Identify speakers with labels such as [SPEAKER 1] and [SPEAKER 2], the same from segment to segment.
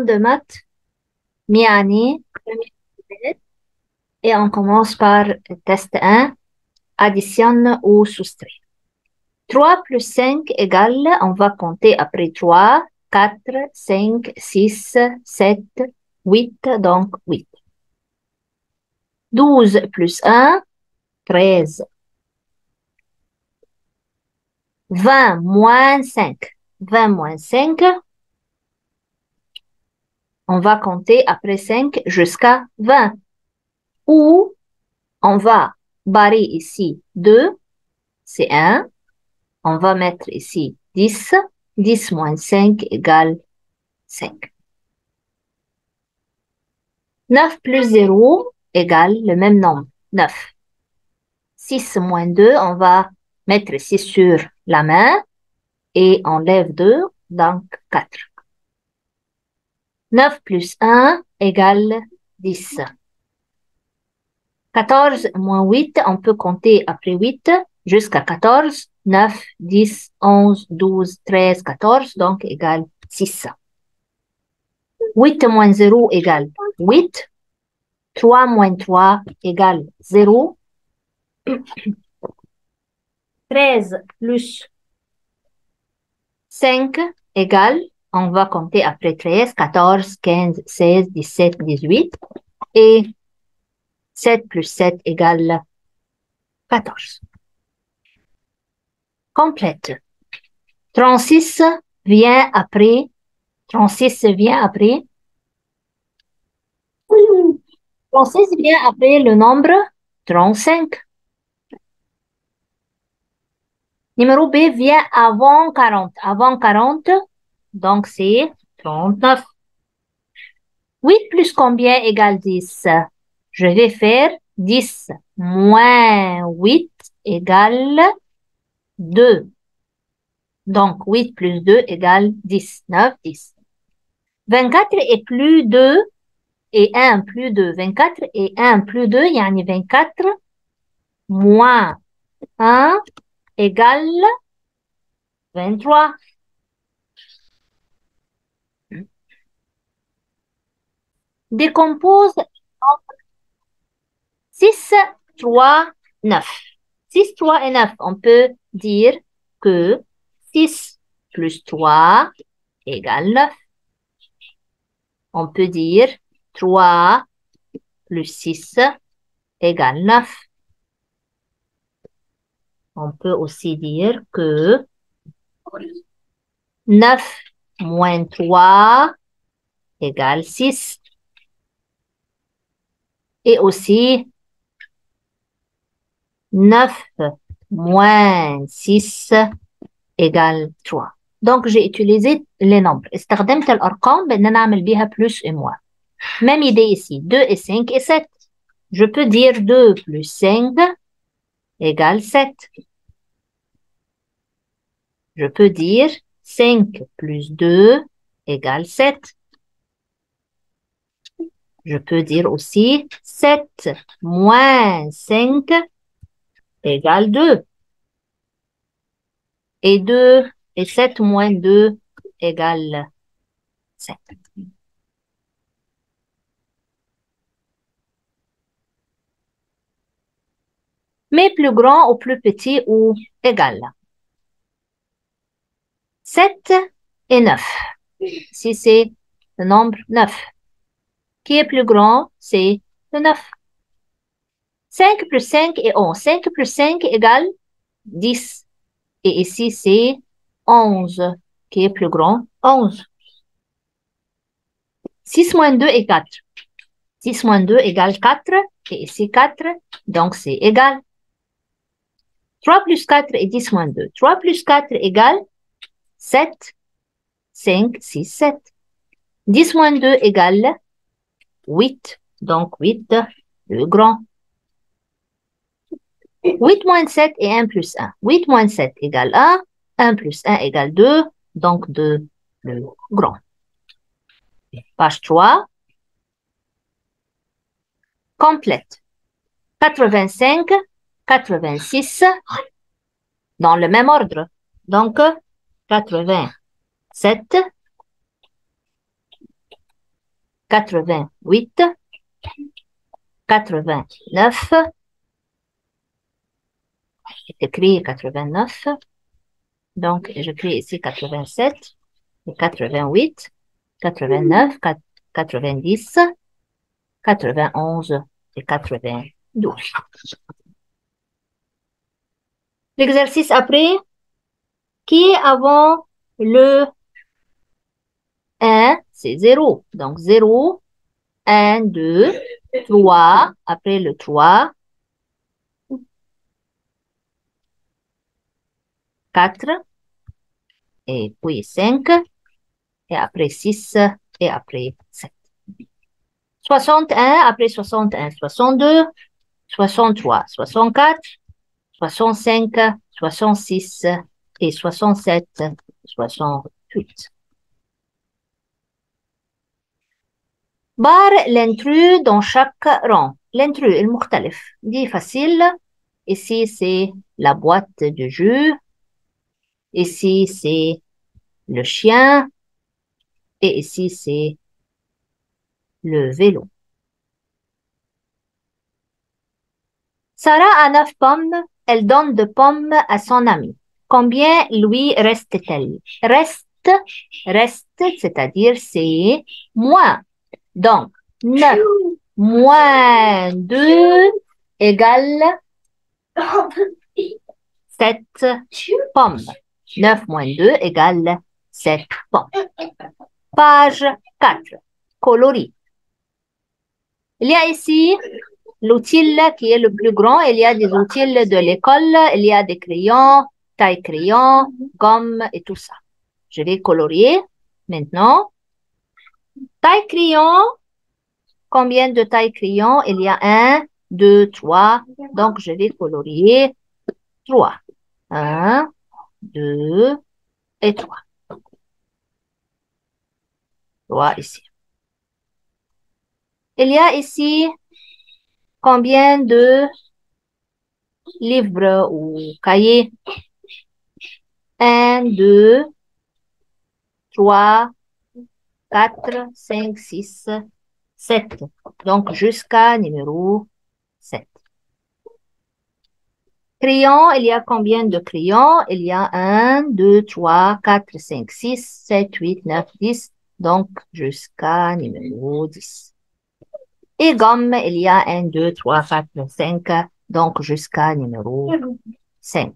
[SPEAKER 1] de maths, mi-année, premier trimestre, et on commence par test 1, additionne ou soustrait. 3 plus 5 égale, on va compter après 3, 4, 5, 6, 7, 8, donc 8. 12 plus 1, 13. 20 moins 5. 20 moins 5, on va compter après 5 jusqu'à 20. Ou on va barrer ici 2, c'est 1. On va mettre ici 10. 10 moins 5 égale 5. 9 plus 0 égale le même nombre, 9. 6 moins 2, on va mettre ici sur la main et on lève 2, donc 4. 9 plus 1 égale 10. 14 moins 8, on peut compter après 8 jusqu'à 14. 9, 10, 11, 12, 13, 14, donc égale 6. 8 moins 0 égale 8. 3 moins 3 égale 0. 13 plus 5 égale, on va compter après 13, 14, 15, 16, 17, 18. Et 7 plus 7 égale 14. Complète. 36 vient après. 36 vient après. 36 vient après le nombre 35. Numéro B vient avant 40. Avant 40, donc c'est 39. 8 plus combien égale 10? Je vais faire 10 moins 8 égale 2. Donc 8 plus 2 égale 10. 9, 10. 24 et plus 2 et 1 plus 2. 24 et 1 plus 2, yani 24 moins 1 égale 23. Décompose 6, 3, 9. 6, 3 et 9, on peut dire que 6 plus 3 égale 9. On peut dire 3 plus 6 égale 9. On peut aussi dire que 9 moins 3 égale 6. Et aussi 9 moins 6 égale 3. Donc, j'ai utilisé les nombres. استخدمت الأرقام بأن نعمل بيها plus et moins. Même idée ici. 2 et 5 et 7. Je peux dire 2 plus 5 égale 7. Je peux dire 5 plus 2 égale 7. Je peux dire aussi 7 moins 5 égale 2. Et 2 et 7 moins 2 égale 7. Mais plus grand ou plus petit ou égal. 7 et 9. Si c'est le nombre 9. Qui est plus grand, c'est le 9. 5 plus 5 et 11. 5 plus 5 égale 10. Et ici, c'est 11. Qui est plus grand, 11. 6 moins 2 est 4. 6 moins 2 égale 4. Et ici, 4. Donc, c'est égal. 3 plus 4 et 10 moins 2. 3 plus 4 égale 7. 5, 6, 7. 10 moins 2 égale 8. Donc, 8, le grand. 8 moins 7 et 1 plus 1. 8 moins 7 égale 1. 1 plus 1 égale 2. Donc, 2, le grand. Page 3. Complète. 85, 86, dans le même ordre. Donc, 87, 88, 89, c'est écrit 89, donc j'écris ici 87, et 88, 89, 90, 91 et 92. L'exercice après, qui est avant le 1, c'est 0. Donc 0, 1, 2, 3, après le 3, 4, et puis 5, et après 6, et après 7. 61, après 61, 62, 63, 64, 65, 66 et 67, 68. Barre l'intrus dans chaque rang. L'intrus est المختلف. Dit facile. Ici, c'est la boîte de jus. Ici, c'est le chien. Et ici, c'est le vélo. Sarah a 9 pommes. Elle donne 2 pommes à son ami. Combien lui reste-t-elle? Reste, c'est-à-dire c'est moins. Donc, 9 moins 2 égale 7 pommes. 9 moins 2 égale 7 pommes. Page 4. Coloris. Il y a ici l'outil qui est le plus grand. Il y a des outils de l'école. Il y a des crayons, taille-crayon, gomme et tout ça. Je vais colorier maintenant. Taille-crayon. Combien de taille-crayon? Il y a 1, 2, 3. Donc, je vais colorier 3. 1, 2 et 3. 3 ici. Il y a ici combien de livres ou cahiers? 1, 2, 3, 4, 5, 6, 7. Donc, jusqu'à numéro 7. Crayon, il y a combien de crayons? Il y a 1, 2, 3, 4, 5, 6, 7, 8, 9, 10. Donc, jusqu'à numéro 10. Et gomme, il y a 1, 2, 3, 4, 5. Donc, jusqu'à numéro 5.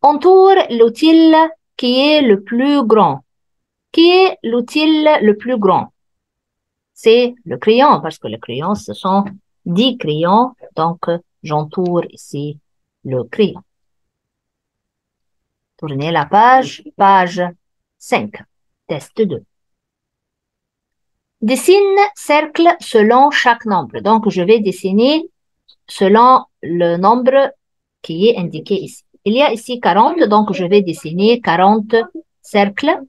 [SPEAKER 1] Entoure l'outil qui est le plus grand. Qui est l'outil le plus grand? C'est le crayon, parce que le crayon, ce sont 10 crayons. Donc, j'entoure ici le crayon. Tournez la page 5. Test 2. Dessine cercle selon chaque nombre. Donc, je vais dessiner selon le nombre qui est indiqué ici. Il y a ici 40, donc je vais dessiner 40 cercles.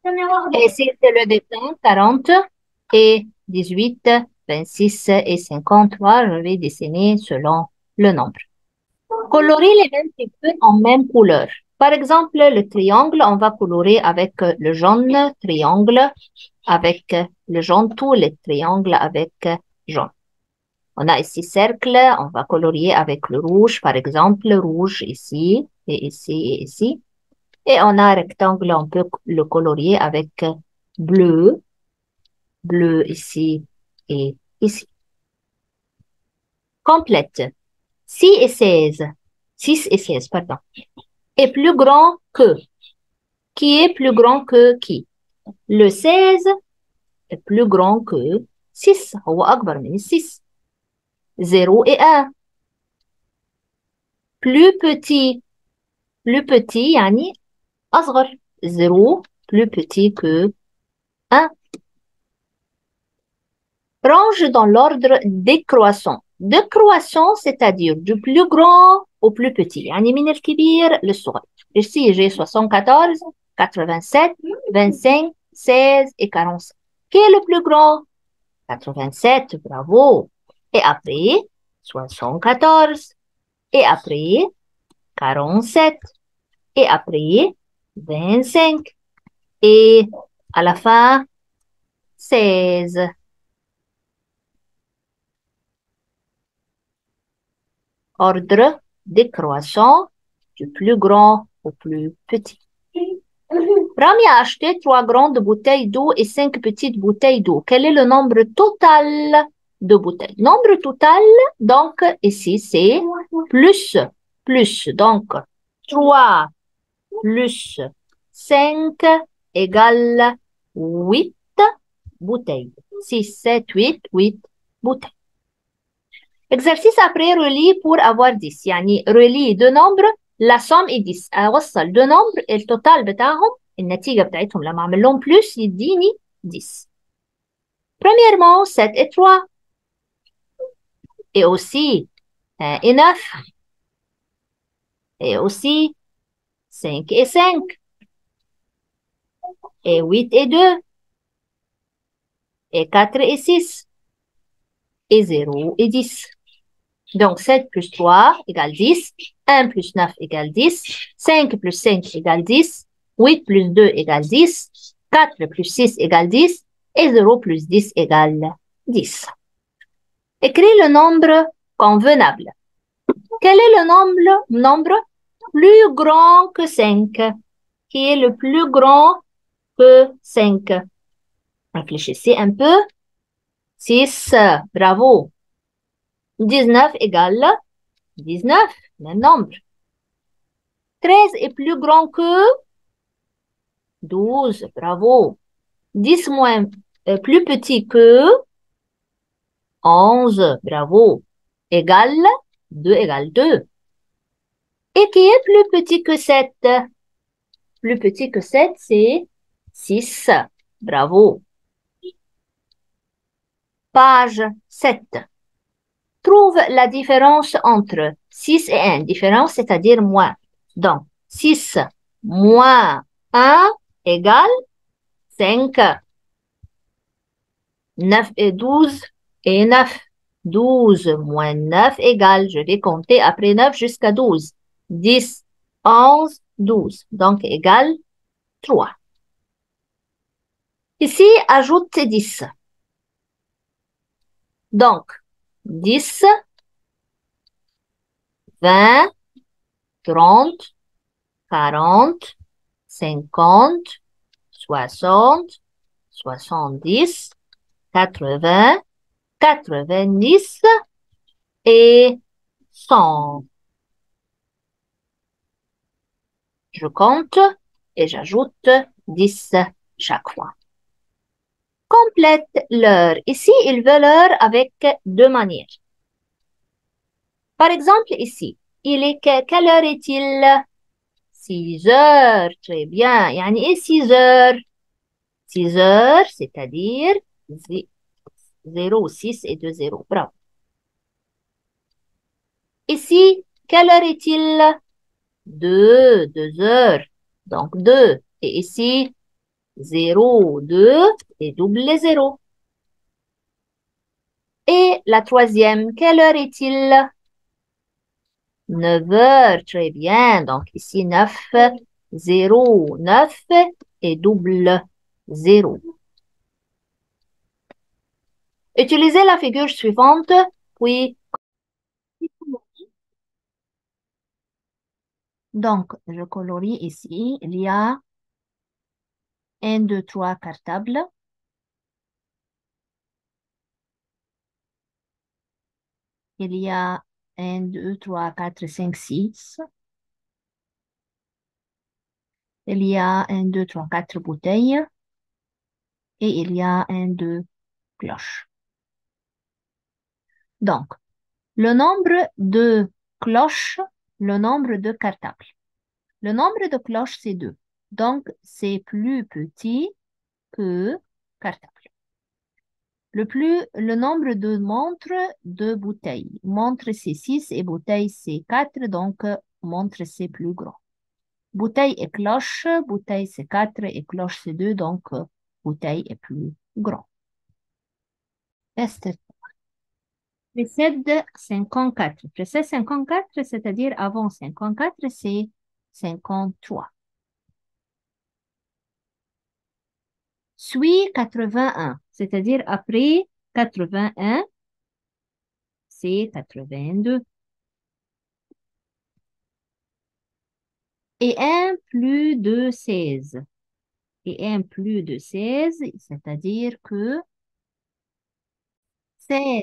[SPEAKER 1] Et si c'est le dessin, 40 et 18, 26 et 53, je vais dessiner selon le nombre. Colorer les mêmes figures en même couleur. Par exemple, le triangle, on va colorer avec le jaune triangle, avec le jaune, tous les triangles avec jaune. On a ici cercle, on va colorier avec le rouge, par exemple, rouge ici, et ici, et ici. Et on a rectangle, on peut le colorier avec bleu, bleu ici et ici. Complète. 6 et 16. 6 et 16, pardon. Est plus grand que. Qui est plus grand que qui? Le 16 est plus grand que 6. هو أكبر من 6. 0 et 1. Plus petit. Plus petit يعني أصغر. 0 plus petit que 1. Range dans l'ordre décroissant. Décroissant, c'est-à-dire du plus grand au plus petit. يعني من الكبير للصغير. Ici, j'ai 74, 87, 25, 16 et 45. Qui est le plus grand? 87, bravo. Et après, 74. Et après, 47. Et après, 25. Et À la fin, 16. Ordre décroissant du plus grand au plus petit. Rami a acheté 3 grandes bouteilles d'eau et 5 petites bouteilles d'eau. Quel est le nombre total de bouteilles? Nombre total, donc ici c'est plus. Donc 3 plus 5 égale 8 bouteilles. 6, 7, 8 bouteilles. Exercice après relie pour avoir 10. يعني relie deux nombres la somme est 10. أوصل deux nombres التوتال بتاعهم النتيجة بتاعتهم لما أعمل لهم plus يديني 10. Premièrement, 7 et 3. Et aussi 1 et 9. Et aussi 5 et 5. Et 8 et 2. Et 4 et 6. Et 0 et 10. Donc 7 plus 3 égale 10. 1 plus 9 égale 10. 5 plus 5 égale 10. 8 plus 2 égale 10. 4 plus 6 égale 10. Et 0 plus 10 égale 10. Écris le nombre convenable. Quel est le nombre plus grand que 5? Qui est le plus grand que 5? Réfléchissez un peu. 6, bravo. 19 égale 19, même nombre. 13 est plus grand que 12, bravo. 10 moins, plus petit que 11, bravo. Égale 2 égale 2. Et qui est plus petit que 7? Plus petit que 7, c'est 6, bravo. Page 7. Trouve la différence entre 6 et 1. Différence, c'est-à-dire moins. Donc, 6 moins 1 égale 5. 9 et 12 et 9. 12 moins 9 égale, je vais compter après 9 jusqu'à 12. 10, 11, 12. Donc, égale 3. Ici, ajoute 10. Donc, 10, 20, 30, 40, 50, 60, 70, 80, 90 et 100. Je compte et j'ajoute 10 chaque fois. Complète l'heure. Ici, il veut l'heure avec deux manières. Par exemple, ici, quelle heure est-il? 6 heures. Très bien. يعني 6 heures. 6 heures, c'est-à-dire 0, 6 et 2 0. Bravo. Ici, quelle heure est-il? 2 heures. Donc 2. Et ici, 0, 2 et double 0. Et la troisième, quelle heure est-il? 9 heures, très bien. Donc ici, 9, 0, 9 et double 0. Utilisez la figure suivante, puis... Donc, je colorie ici. Il y a 1, 2, 3 cartables. Il y a 1, 2, 3, 4, 5, 6. Il y a 1, 2, 3, 4 bouteilles. Et il y a 1, 2 cloches. Donc, le nombre de cloches, le nombre de cartables. Le nombre de cloches, c'est 2. Donc, c'est plus petit que cartable. Le nombre de montres, de bouteilles. Montre, c'est 6 et bouteille, c'est 4. Donc, montre, c'est plus grand. Bouteille et cloche. Bouteille, c'est 4 et cloche, c'est 2. Donc, bouteille est plus grand. Test. Précède 54. Précède 54, c'est-à-dire avant 54, c'est 53. suit 81, c'est-à-dire après 81, c'est 82. Et 1 plus de 16. Et 1 plus de 16, c'est-à-dire que 16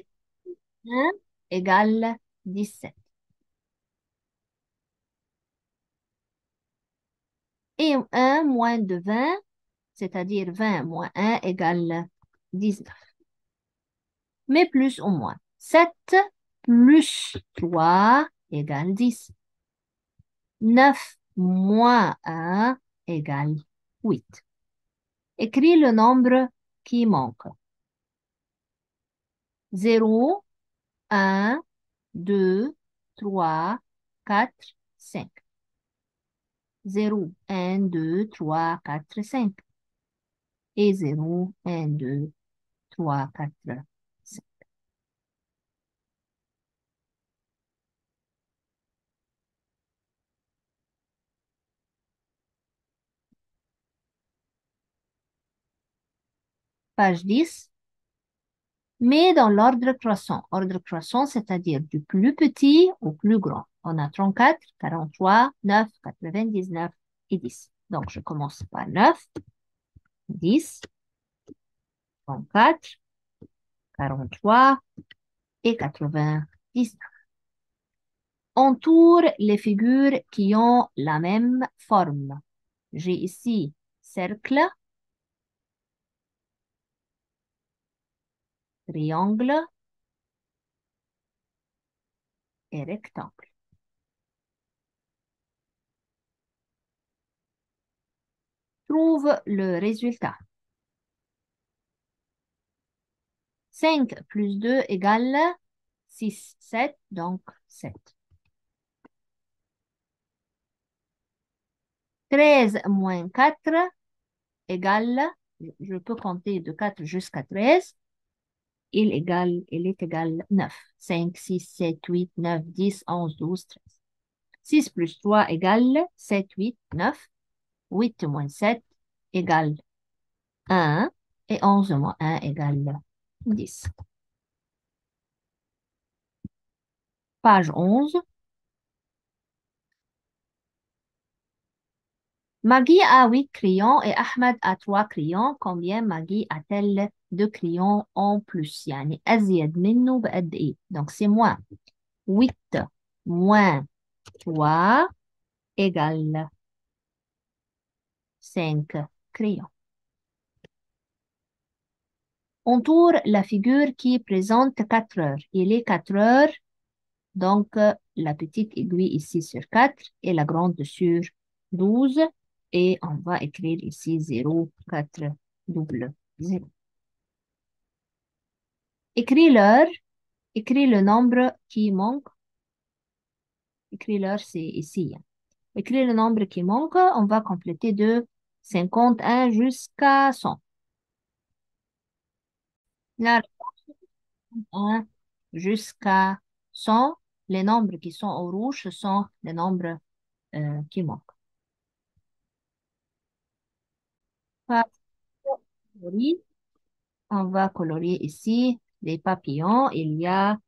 [SPEAKER 1] 1 égale 17. Et 1 moins de 20, c'est-à-dire 20 moins 1 égale 19. Mais plus ou moins. 7 plus 3 égale 10. 9 moins 1 égale 8. Écris le nombre qui manque. 0, 1, 2, 3, 4, 5. 0, 1, 2, 3, 4, 5. Et 0, 1, 2, 3, 4, 5. Page 10. Mais dans l'ordre croissant. Ordre croissant, c'est-à-dire du plus petit au plus grand. On a 34, 43, 9, 99 et 10. Donc, je commence par 9, 10, 34, 43 et 99. Entoure les figures qui ont la même forme. J'ai ici cercle, triangle et rectangle. Trouve le résultat. 5 plus 2 égale 6, 7, donc 7. 13 moins 4 égale, je peux compter de 4 jusqu'à 13, il est égal 9. 5, 6, 7, 8, 9, 10, 11, 12, 13. 6 plus 3 égale 7, 8, 9. 8 moins 7 égale 1 et 11 moins 1 égale 10. Page 11. Maggie a 8 crayons et Ahmed a 3 crayons. Combien Maggie a-t-elle de crayons en plus؟ يعني أزيد منه بقد إيه؟ Donc c'est moins. 8 moins 3 égale 5 crayons. Entoure la figure qui présente 4 heures. Il est 4 heures, donc la petite aiguille ici sur 4 et la grande sur 12. Et on va écrire ici 0, 4, double 0. Écris l'heure, écris le nombre qui manque. Écris l'heure, c'est ici. Écris le nombre qui manque, on va compléter de 51 jusqu'à 100. Là, 1 jusqu'à 100, les nombres qui sont au rouge, ce sont les nombres qui manquent. Pas colorier. On va colorier ici les papillons. Il y a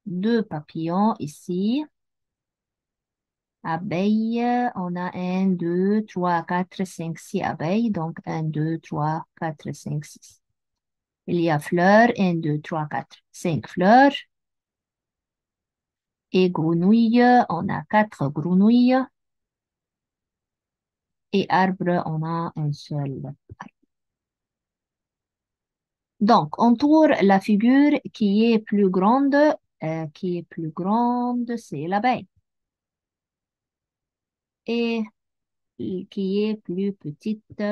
[SPEAKER 1] 2 papillons ici. Abeilles, on a 1, 2, 3, 4, 5, 6 abeilles. Donc 1, 2, 3, 4, 5, 6. Il y a fleurs, 1, 2, 3, 4, 5 fleurs. Et grenouilles, on a 4 grenouilles. Et arbre, on a un seul arbre. Donc, on tourne la figure qui est plus grande, c'est l'abeille. Et qui est plus petite,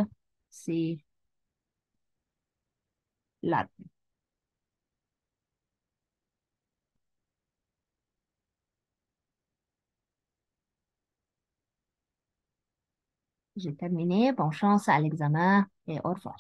[SPEAKER 1] c'est l'arbre. J'ai terminé. Bonne chance à l'examen et au revoir.